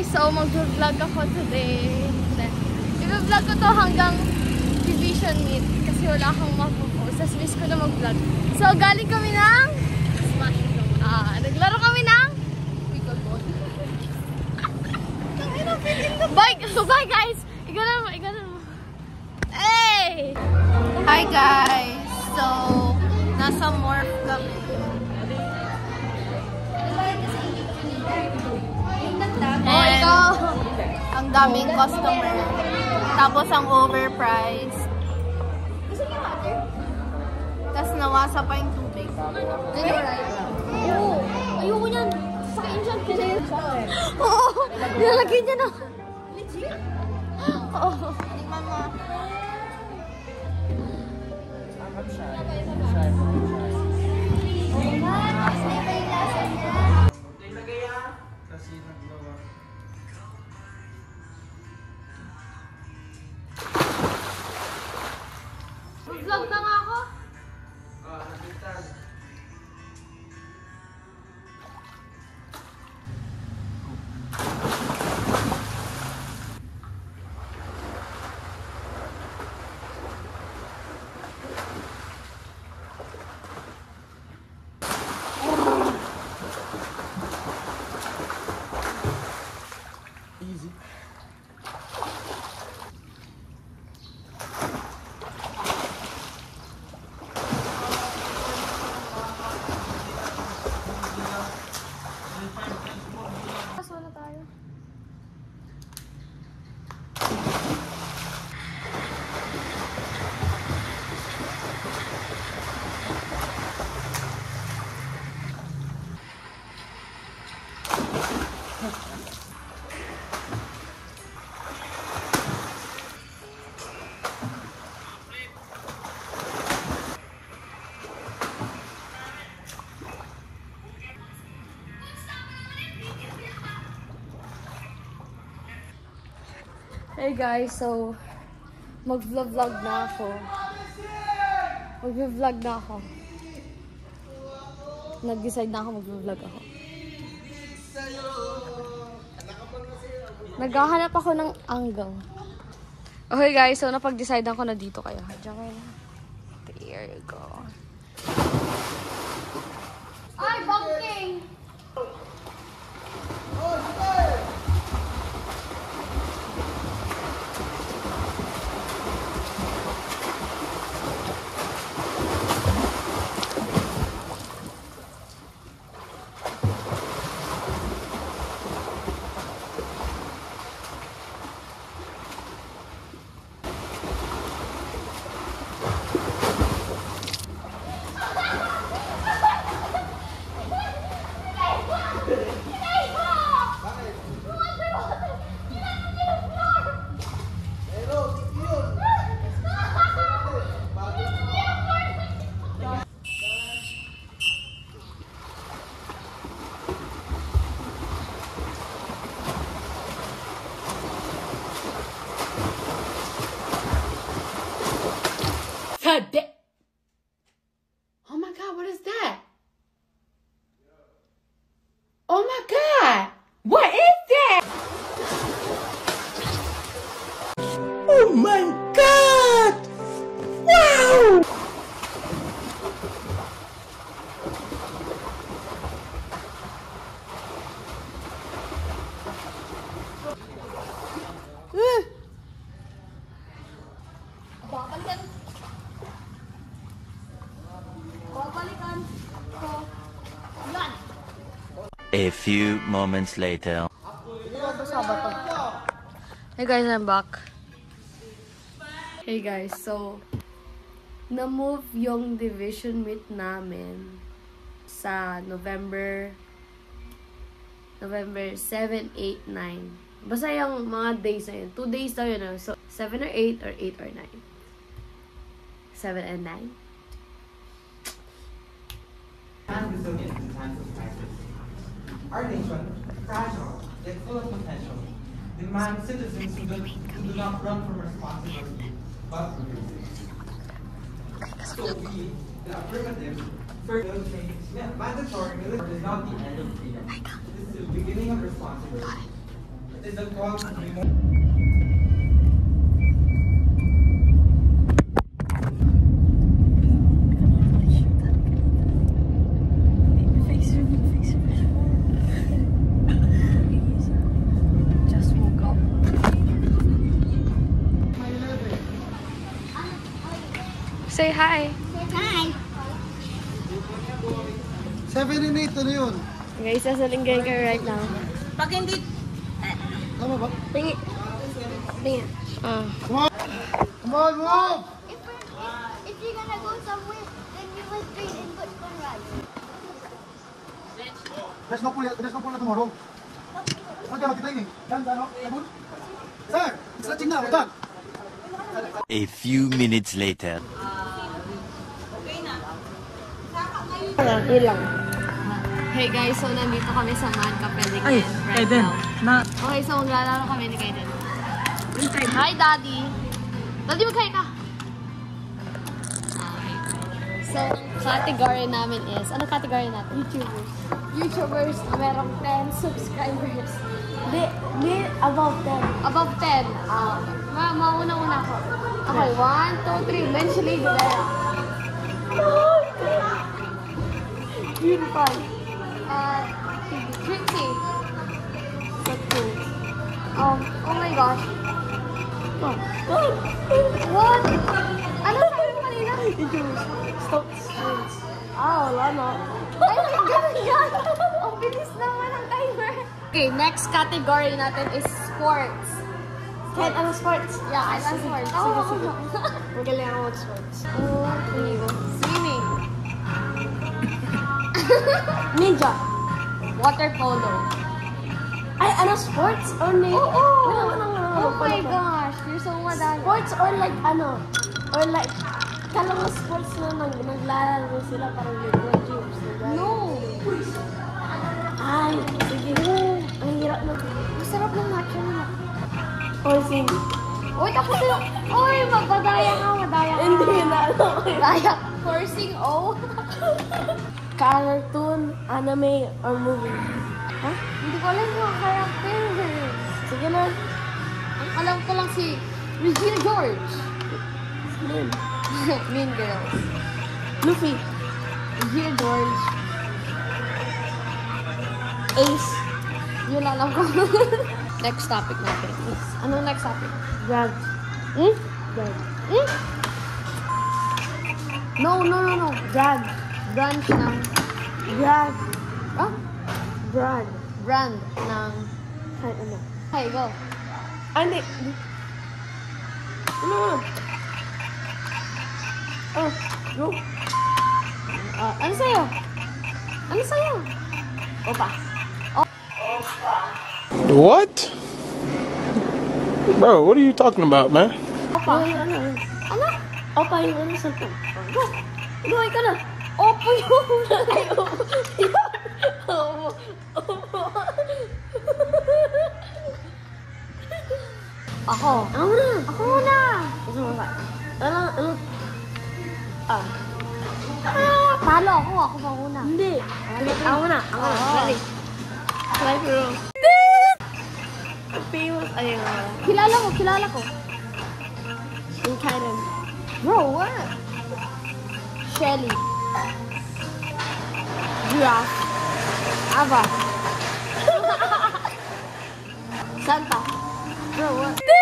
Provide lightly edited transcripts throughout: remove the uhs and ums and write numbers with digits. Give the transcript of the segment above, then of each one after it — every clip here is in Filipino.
So mag-vlog ako today. I-vlog ko to hanggang division meet kasi wala akong mapopost. Tapos miss ko na mag-vlog. So galing kami ng naglaro kami ng pickleball. Bye guys! Ikaw na mo. Hey! Hi guys! So, nasa morph kami. And ang daming customer. Tapos ang overpriced. Tapos nawasa pa yung tubig. Oo! Ayoko niyan! Sakain dyan! Oo! Nilalagay niya na! Legit? Oo! Tingnan mo. Vlog na nga ako. Easy. Wala tayo. Hey guys, so mag-vlog na ako. Mag-vlog na ako. Nag-decide na ako mag-vlog ako. Naghahanap ako ng angle. Okay guys, so napag-decide ako na dito kayo. Diyan kayo na. There you go. Ay, bunking! Oh my God, what is that? Oh my God, what is that? Oh my God! Wow! A few moments later. Hey guys, I'm back. Hey guys, so na-move yung division meet namin sa November 7, 8, 9. Basta yung mga days na yun. 2 days daw yun. So, 7 or 8 or 8 or 9. 7 and 9. Resilient in times of crisis. Our nation, fragile yet full of potential, demands citizens who do not run from responsibility, but from So we, the affirmative, further change, mandatory military is not the end of freedom. This is the beginning of responsibility. it is the call to be more. Just woke up. Say hi. Hi. 7 and 8, ano yun? Guys, nasa Linggay ka right now. Pag hindi, Tama ba? Tingi. Tingi. Come on! Come on, move! if you're gonna go somewhere, then you will straight and put sunrise. There's no pool na tomorrow. Huwag ka magtitingin. Yan, ano? Abun? Sir! Stretching na, huwag ka! A few minutes later. Ilang. Hey guys, so nandito kami sa Man Kapelican right now. Okay, so maglalaro kami ni Kaiden. Hi, Daddy! Daddy, mag-hi ka! Okay. So, category namin is, anong category natin? YouTubers. YouTubers na merong 10 subscribers. Di, above 10. Above 10. Mauna-una ko. Okay, 1, 2, 3. Mentionally, Dudera. Beautiful. Trixie. So cool. Oh my gosh. What? Ano sabi mo kanina? Stop. Wala na. Ay, ganun yan. Ang bilis naman ang timer. Okay, next category natin is sports. Kahit anong sports? Yeah, kahit anong sports. Sige. Magaling ako mag-sports. Swimming. Ninja. Water polo. Ay, ano, sports or ninja? Oh my gosh, you're so madami. Sports or like ano? Or like, kala mo sports na naglalaro sila parang Lego Gyms. No! Ay, sige. Ang hirap na. Masarap ng matcha nila. Horsing. Uy, tapos sila. Uy, madaya ka. Hindi na. Madaya. Horsing, oh. Cartoon, anime, or movie? Ha? Hindi ko alam yung character. Sige na. Ang alam ko lang si Regina George. Mean Girls. Luffy. Regina George. Ace. Yun lang alam ko. Next topic natin is, anong next topic? Drag. Drag. No. Drag. Brand ng... Brand. Ah? Brand. Brand ng... Kahit ano. Okay, go. Hindi. Ano? Go. Ano sa'yo? Opa. What? Bro, what are you talking about, man? Opa. Ano? Opa yung ano sa to. Go. Gawin ka na. Opo yung... Opo. Ako muna. Gusto mo ba? Talo ako. Ako pa muna. Hindi. Ako muna. Ready. Try bro. Famous. Ayun. Kilala ko. Yung Kaiden. Bro, what? Shelly. Giraffe. Ava. Santa. Bro, what? Go.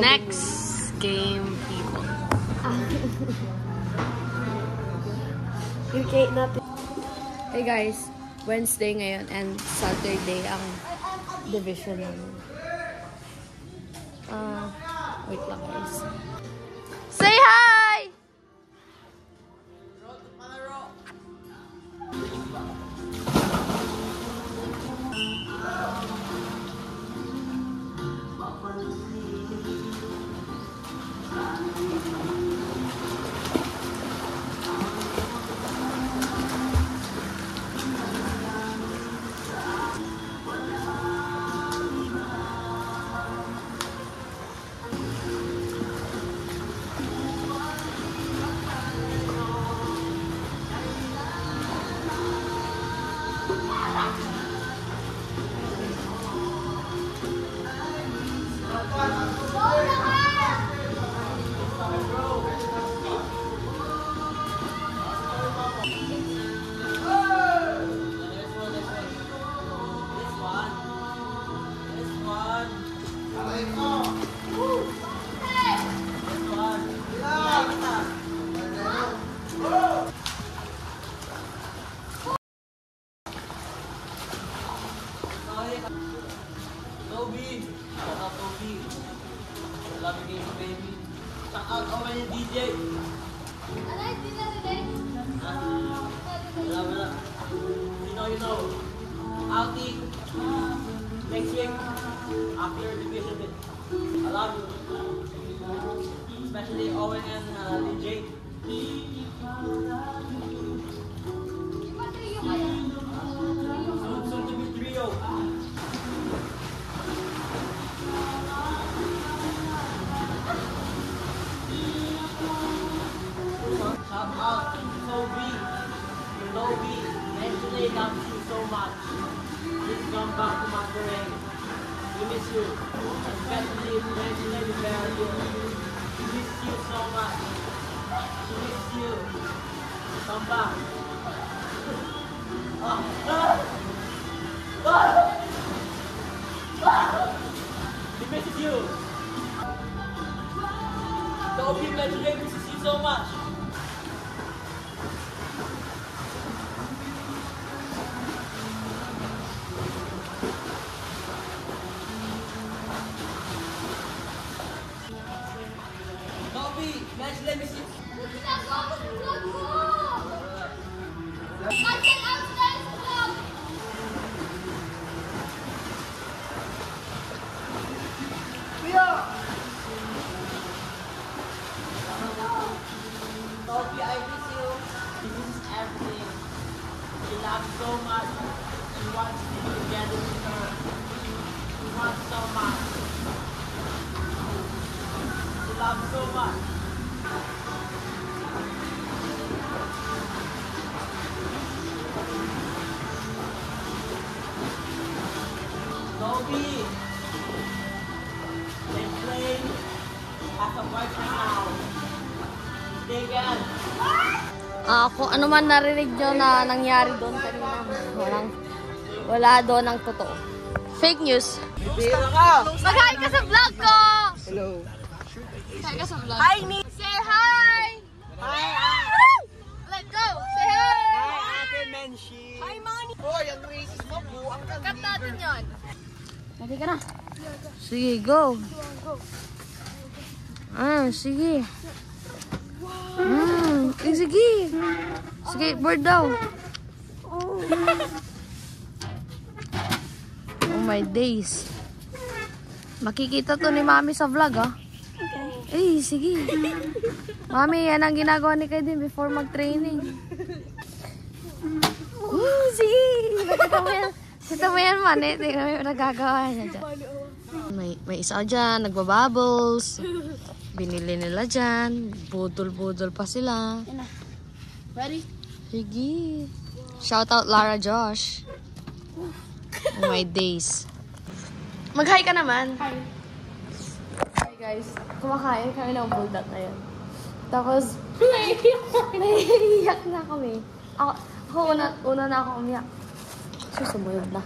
Next game, people. Hey guys, Wednesday ngayon and Saturday ang division namin. Wait lang guys. Say hi! Toby! Shout out Toby! Love you guys, baby. Shout out all my DJ! Wala. You know. Outing. Next week. After division bit. I love you. Especially Owen and DJ. Soon to be trio. Shout out to Toby. Toby, Angela loves you so much. Please come back to Monterey. We miss you. Especially Angela Rivera. We miss you so much. We miss you. Come back. He misses you. Toby, Angela misses you so much. Match let me see. Sophie, I miss you. She misses everything. She loves so much. She wants to be together with her. She wants so much. She loves so much. Toby, they play as a boyfriend now. Tegan. Kung ano man narinig nyo na nangyari doon kanina, wala doon ang totoo. Fake news. Mag-hi ka sa vlog ko! Hello. Hi ka sa vlog. Hi, Nick! Say hi! Hi! Let's go! Say hi! Hi, Ate Menshi. Hi, Manny. Hoy, ang racist mo, buang ka. Cut natin yun. Ready ka na? Sige, go. Sige. Sige. Skateboard daw. Oh my days. Makikita to ni Mami sa vlog, ah. Okay. Sige. Mami, yan ang ginagawa ni Kaiden before mag-training. Sige. Kita mo yan, man. Tingnan mo yung nagagawa niya dyan. May isa dyan, nagbabubbles. Binili nila dyan. Budol-budol pa sila. Ready? Sige. Shout out Lara Josh. Oh my days. Mag-hi ka naman. Hi. Hi guys. Kumakain kami ng bulldog ngayon. Tapos, nahihiyak na kami. Ako una na ako umiyak. Susumunod na.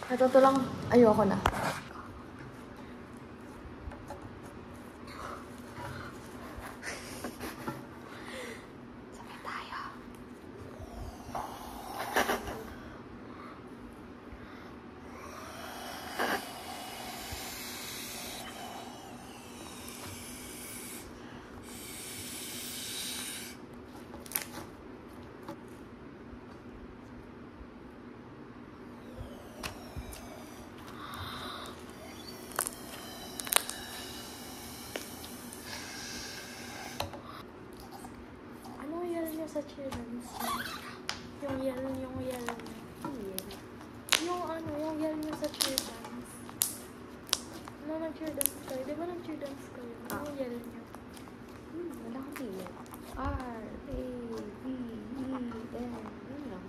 Ito lang, ayoko na. Sabay tayo. Sa cheer dance. Yung yellow. Yung yellow niya sa cheer dance. Ano nag-cheer dance kayo? Di ba nag-cheer dance kayo? Yung yellow niya. Wala akong pili. R, A, B, E, N. Yun lang.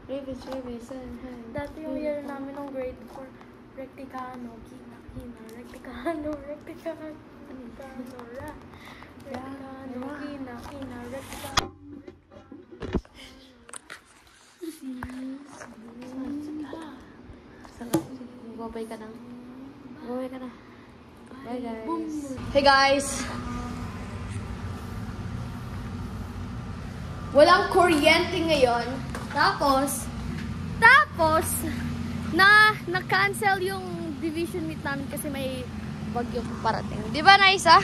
Revision. Dati yung yellow namin ng grade 4. Recticano, kina. Recticano. Recticano, kina, recticano. Babay ka na. Bye guys. Hey guys! walang kuryente ngayon. Tapos, na-cancel yung division meet namin kasi may bagyo parating. Di ba, Naisa?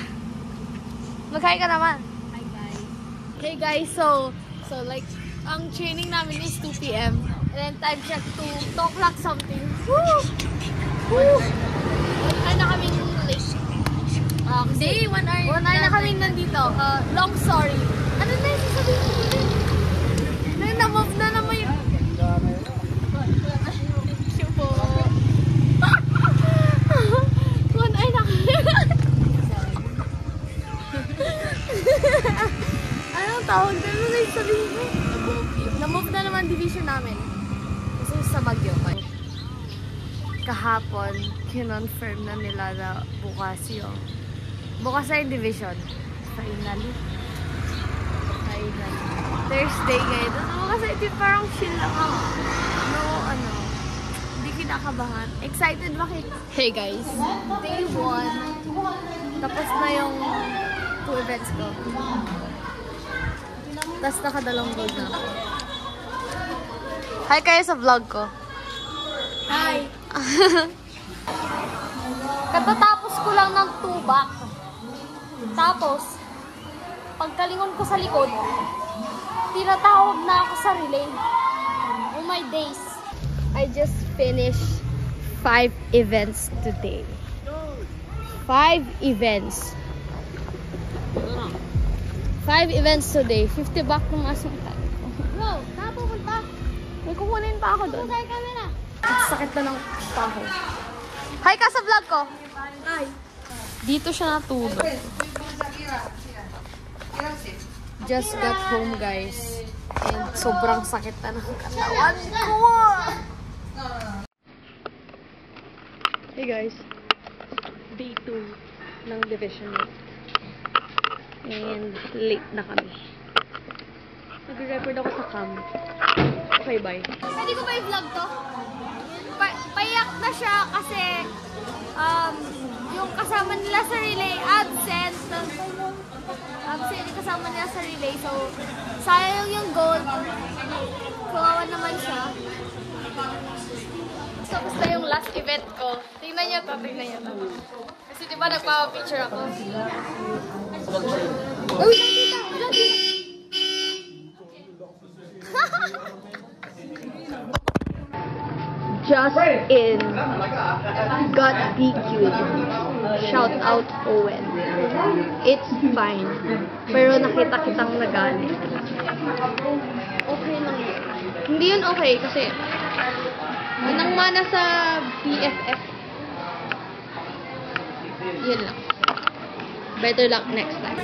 Mag-hi ka naman. Hi, guys. Hey, guys. So like, ang training namin is 2 p.m. And then time check 2 o'clock something. Woo! Woo! Ay na kami late. Hindi, 1 hour. 1 hour na kami nandito. Long story. Ano na yung sasabihin ko din? Na-move na naman yung... Thank you po. 1 hour na kami. Anong tawag na? Ano na yung sabihin ko? Na-move na naman division namin. Kasi sa Baguio pa. Kahapon, kinonfirm na nila na bukas yung na yung division. Finally. Thursday ngayon. Kasi ito parang chill lang ako. Hindi kinakabahan. Excited ba kayo? Hey guys, day 1. Tapos na yung 2 events ko. Tapos nakadalawang gold na ako. Hi kayo sa vlog ko. Hi! Katatapos ko lang ng 2 back. Tapos, pagkalingon ko sa likod, tinatawag na ako sa relay. Oh my days. I just finished 5 events today. 5 events. 5 events today. 50 back ng asong tayo. Bro, napupunta. May kukunin pa ako doon. Saan kami na? Sakit na ng paho. Hi ka sa vlog ko. Hi. Dito siya natulog. Just got home, guys. And sobrang sakit na ng katawan ko. Hey guys. Day 2 ng division meet. And late na kami. Nag-record ako sa cam. Okay, bye. Pwede ko ba i-vlog to? Payak na siya kasi yung kasama nila sa relay absent yung kasama nila sa relay, so sayang yung gold. Kawawa naman siya. So basta yung last event ko, tingnan niyo to. Kasi diba nagpapapicture ako. Uy, Just in got DQ'd. Shout out Owen. It's fine. Pero nakita kitang nagalit. Okay lang yun. Hindi yun okay kasi manang mana sa BFF. Yun lang. Better luck next time.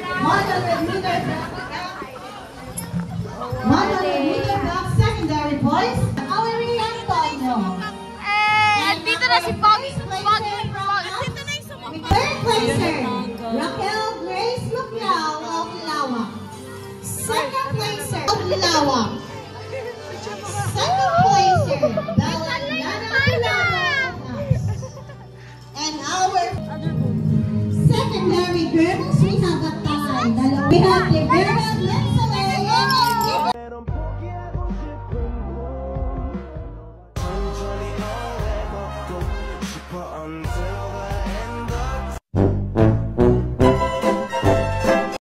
Secondary boys. Dito na si Pog. Third placer, Raquel Grace Luclao of Lawak. Second placer of Lawak,